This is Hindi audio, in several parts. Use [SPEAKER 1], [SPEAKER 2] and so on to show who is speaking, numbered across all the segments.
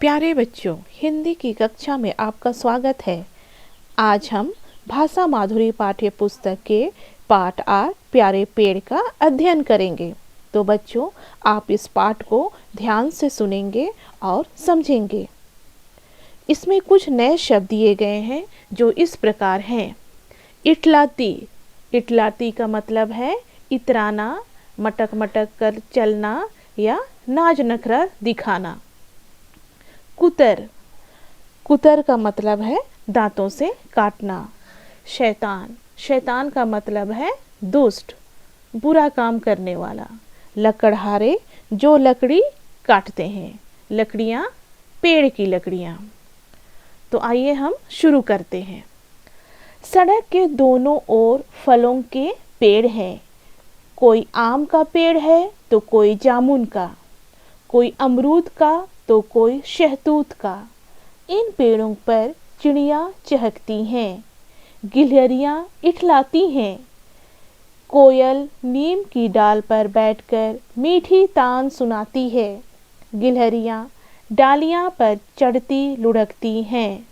[SPEAKER 1] प्यारे बच्चों, हिंदी की कक्षा में आपका स्वागत है। आज हम भाषा माधुरी पाठ्य पुस्तक के पाठ 8 प्यारे पेड़ का अध्ययन करेंगे। तो बच्चों, आप इस पाठ को ध्यान से सुनेंगे और समझेंगे। इसमें कुछ नए शब्द दिए गए हैं जो इस प्रकार हैं। इटलाती। इटलाती का मतलब है इतराना, मटक मटक कर चलना या नाज नखरा दिखाना। कुतर। कुतर का मतलब है दांतों से काटना। शैतान। शैतान का मतलब है दुष्ट, बुरा काम करने वाला। लकड़हारे, जो लकड़ी काटते हैं। लकड़ियाँ, पेड़ की लकड़ियाँ। तो आइए हम शुरू करते हैं। सड़क के दोनों ओर फलों के पेड़ हैं। कोई आम का पेड़ है तो कोई जामुन का, कोई अमरूद का तो कोई शहतूत का। इन पेड़ों पर चिड़िया चहकती हैं, गिलहरियाँ इठलाती हैं। कोयल नीम की डाल पर बैठकर मीठी तान सुनाती है। गिलहरियाँ डालियाँ पर चढ़ती लुढ़कती हैं।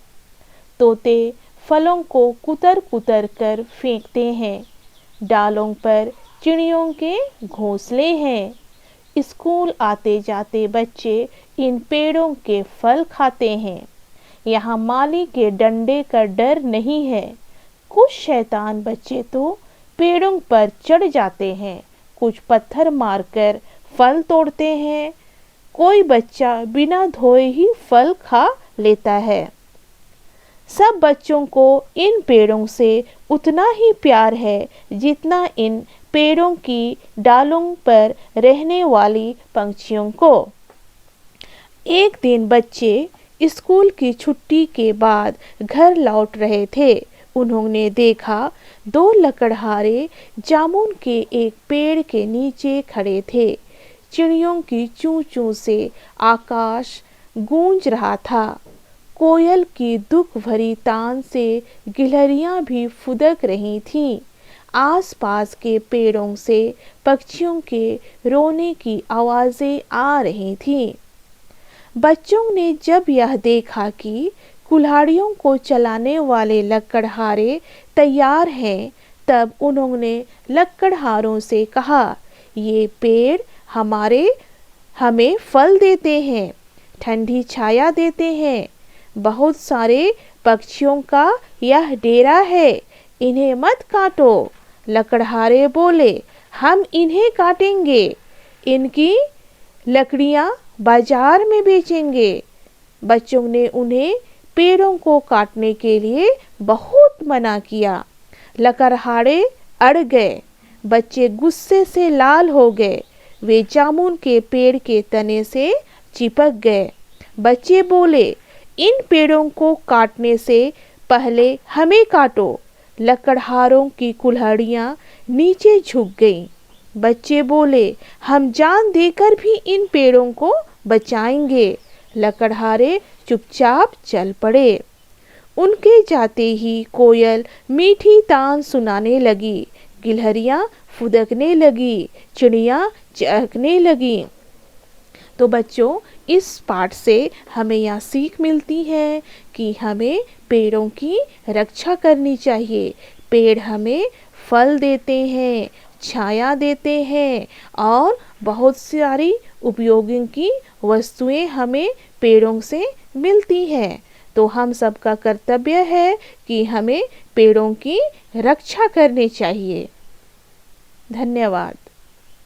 [SPEAKER 1] तोते फलों को कुतर कुतर कर फेंकते हैं। डालों पर चिड़ियों के घोंसले हैं। स्कूल आते जाते बच्चे इन पेड़ों के फल खाते हैं। यहाँ माली के डंडे का डर नहीं है। कुछ शैतान बच्चे तो पेड़ों पर चढ़ जाते हैं, कुछ पत्थर मारकर फल तोड़ते हैं। कोई बच्चा बिना धोए ही फल खा लेता है। सब बच्चों को इन पेड़ों से उतना ही प्यार है जितना इन पेड़ों की डालों पर रहने वाली पंछियों को। एक दिन बच्चे स्कूल की छुट्टी के बाद घर लौट रहे थे। उन्होंने देखा दो लकड़हारे जामुन के एक पेड़ के नीचे खड़े थे। चिड़ियों की चूं चूं से आकाश गूंज रहा था। कोयल की दुख भरी तान से गिलहरियां भी फुदक रही थीं। आसपास के पेड़ों से पक्षियों के रोने की आवाजें आ रही थीं। बच्चों ने जब यह देखा कि कुल्हाड़ियों को चलाने वाले लकड़हारे तैयार हैं, तब उन्होंने लकड़हारों से कहा, ये पेड़ हमें फल देते हैं, ठंडी छाया देते हैं, बहुत सारे पक्षियों का यह डेरा है, इन्हें मत काटो। लकड़हारे बोले, हम इन्हें काटेंगे, इनकी लकड़ियां बाजार में बेचेंगे। बच्चों ने उन्हें पेड़ों को काटने के लिए बहुत मना किया। लकड़हारे अड़ गए। बच्चे गुस्से से लाल हो गए। वे जामुन के पेड़ के तने से चिपक गए। बच्चे बोले, इन पेड़ों को काटने से पहले हमें काटो। लकड़हारों की कुल्हाड़ियाँ नीचे झुक गईं। बच्चे बोले, हम जान देकर भी इन पेड़ों को बचाएंगे। लकड़हारे चुपचाप चल पड़े। उनके जाते ही कोयल मीठी तान सुनाने लगी, गिलहरियाँ फुदकने लगी, चिड़ियाँ चहकने लगी। तो बच्चों, इस पाठ से हमें यह सीख मिलती है कि हमें पेड़ों की रक्षा करनी चाहिए। पेड़ हमें फल देते हैं, छाया देते हैं और बहुत सारी उपयोगी की वस्तुएं हमें पेड़ों से मिलती हैं। तो हम सबका कर्तव्य है कि हमें पेड़ों की रक्षा करनी चाहिए। धन्यवाद।